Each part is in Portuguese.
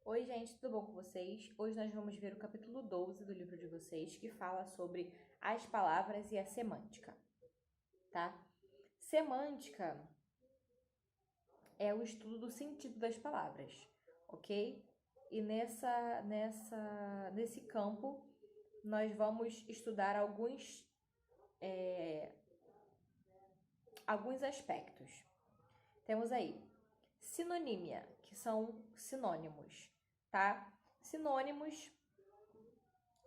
Oi, gente, tudo bom com vocês? Hoje nós vamos ver o capítulo 12 do livro de vocês, que fala sobre as palavras e a semântica, tá? Semântica é o estudo do sentido das palavras, ok? E nesse campo nós vamos estudar alguns aspectos. Temos aí sinonímia, que são sinônimos, tá? Sinônimos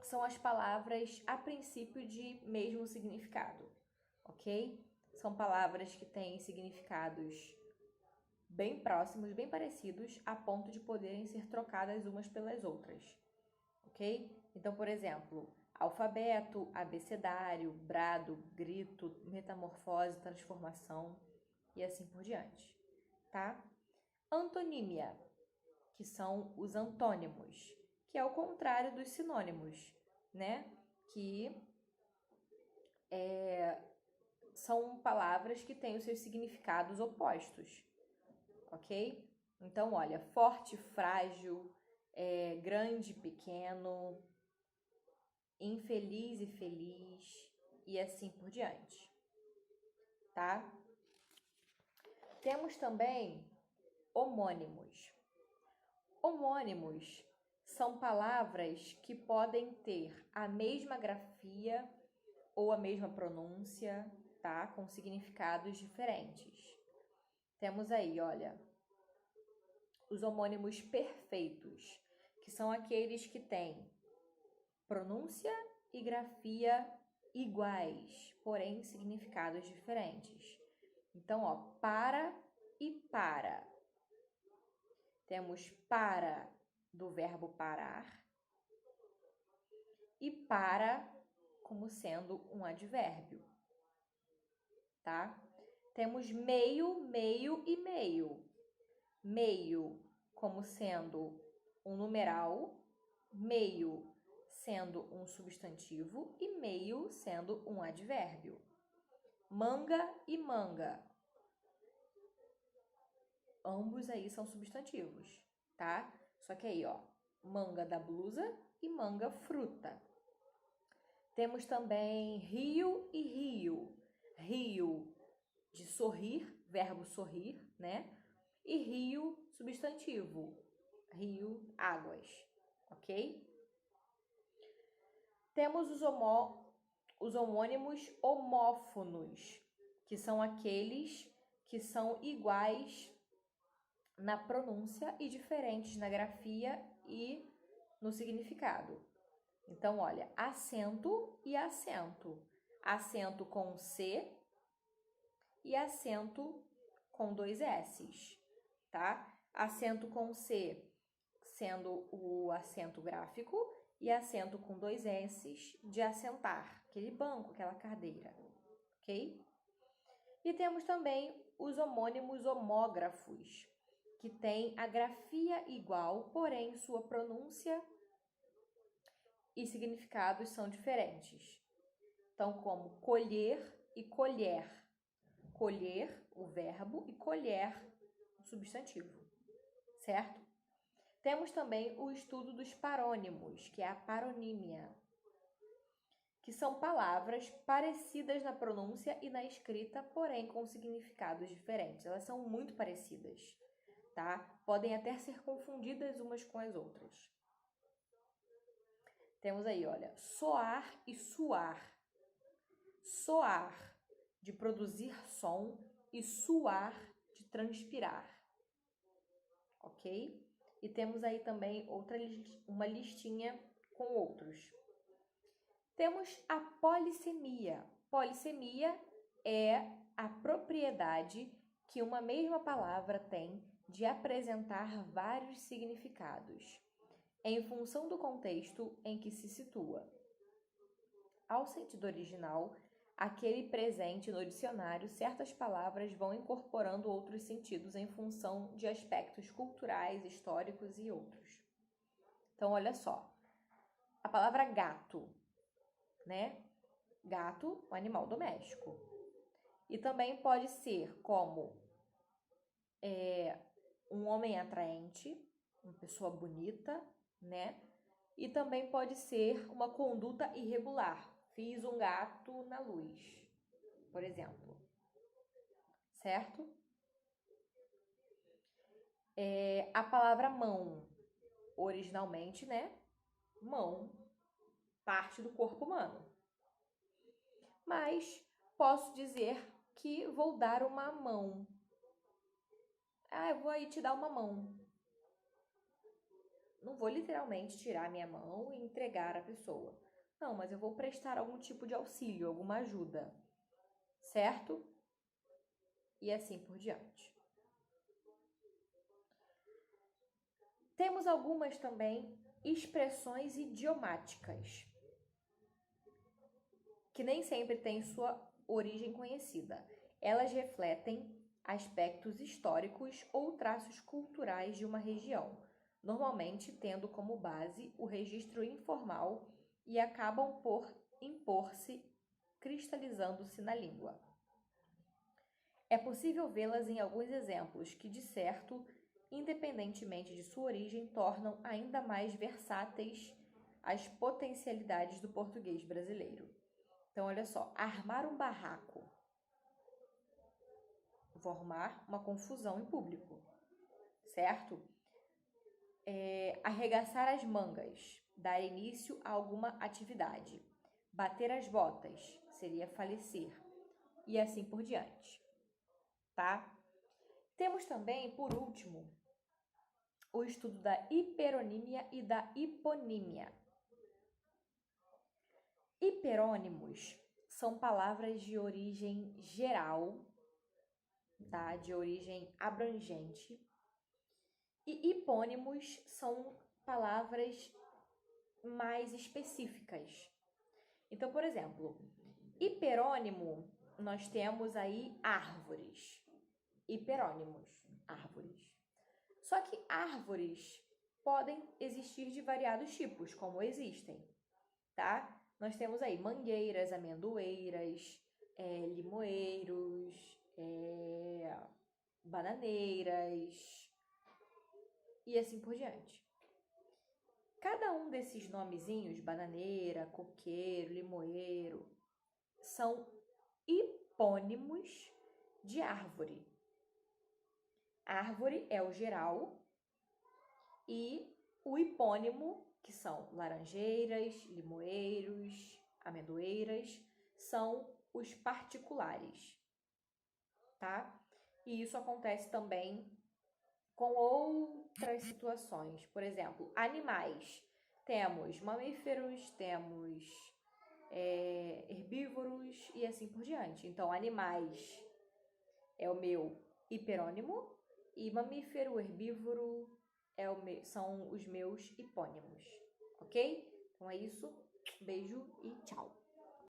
são as palavras a princípio de mesmo significado, ok? São palavras que têm significados bem próximos, bem parecidos, a ponto de poderem ser trocadas umas pelas outras, ok? Então, por exemplo, alfabeto, abecedário, brado, grito, metamorfose, transformação e assim por diante, tá? Antonímia, que são os antônimos, que é o contrário dos sinônimos, né? Que são palavras que têm os seus significados opostos, ok? Então, olha, forte, frágil, grande, pequeno, infeliz e feliz, e assim por diante, tá? Temos também homônimos. Homônimos são palavras que podem ter a mesma grafia ou a mesma pronúncia, tá? Com significados diferentes. Temos aí, olha, os homônimos perfeitos, que são aqueles que têm pronúncia e grafia iguais, porém significados diferentes. Então, ó, para e para. Temos para do verbo parar e para como sendo um advérbio, tá? Temos meio, meio e meio. Meio como sendo um numeral, meio sendo um substantivo e meio sendo um advérbio. Manga e manga. Ambos aí são substantivos, tá? Só que aí, ó, manga da blusa e manga fruta. Temos também rio e rio. Rio de sorrir, verbo sorrir, né? E rio, substantivo. Rio, águas, ok? Temos os homônimos homófonos, que são aqueles que são iguais na pronúncia e diferentes na grafia e no significado. Então, olha, acento e acento. Acento com C e acento com dois S's, tá? Acento com C sendo o acento gráfico e acento com dois S's de assentar, aquele banco, aquela cadeira, ok? E temos também os homônimos homógrafos, que têm a grafia igual, porém sua pronúncia e significados são diferentes. Então, como colher e colher. Colher, o verbo, e colher, o substantivo, certo? Temos também o estudo dos parônimos, que é a paronímia, que são palavras parecidas na pronúncia e na escrita, porém com significados diferentes. Elas são muito parecidas, tá? Podem até ser confundidas umas com as outras. Temos aí, olha, soar e suar. Soar, de produzir som, e suar, de transpirar. Ok? E temos aí também uma listinha com outros. Temos a polissemia. Polissemia é a propriedade que uma mesma palavra tem de apresentar vários significados, em função do contexto em que se situa. Ao sentido original, aquele presente no dicionário, certas palavras vão incorporando outros sentidos em função de aspectos culturais, históricos e outros. Então, olha só. A palavra gato, né? Gato, um animal doméstico. E também pode ser como um homem atraente, uma pessoa bonita, né? E também pode ser uma conduta irregular. Fiz um gato na luz, por exemplo. Certo? A palavra mão, originalmente, né? Mão, parte do corpo humano. Mas posso dizer que vou dar uma mão. Eu vou aí te dar uma mão. Não vou literalmente tirar minha mão e entregar à pessoa. Não, mas eu vou prestar algum tipo de auxílio, alguma ajuda. Certo? E assim por diante. Temos algumas também expressões idiomáticas, que nem sempre têm sua origem conhecida. Elas refletem aspectos históricos ou traços culturais de uma região, normalmente tendo como base o registro informal e acabam por impor-se, cristalizando-se na língua. É possível vê-las em alguns exemplos que, de certo, independentemente de sua origem, tornam ainda mais versáteis as potencialidades do português brasileiro. Então, olha só, armar um barraco. Vou arrumar uma confusão em público, certo? Arregaçar as mangas, dar início a alguma atividade. Bater as botas seria falecer. E assim por diante, tá? Temos também, por último, o estudo da hiperonímia e da hiponímia. Hiperônimos são palavras de origem geral, tá? De origem abrangente. E hipônimos são palavras mais específicas. Então, por exemplo, hiperônimo, nós temos aí árvores. Hiperônimos, árvores. Só que árvores podem existir de variados tipos, como existem, tá? Nós temos aí mangueiras, amendoeiras, limoeiros, bananeiras e assim por diante. Cada um desses nomezinhos, bananeira, coqueiro, limoeiro, são hipônimos de árvore. Árvore é o geral e o hipônimo, que são laranjeiras, limoeiros, amendoeiras, são os particulares, tá? E isso acontece também com outras situações. Por exemplo, animais. Temos mamíferos, temos herbívoros e assim por diante. Então, animais é o meu hiperônimo e mamífero, herbívoro são os meus hipônimos, ok? Então é isso, beijo e tchau!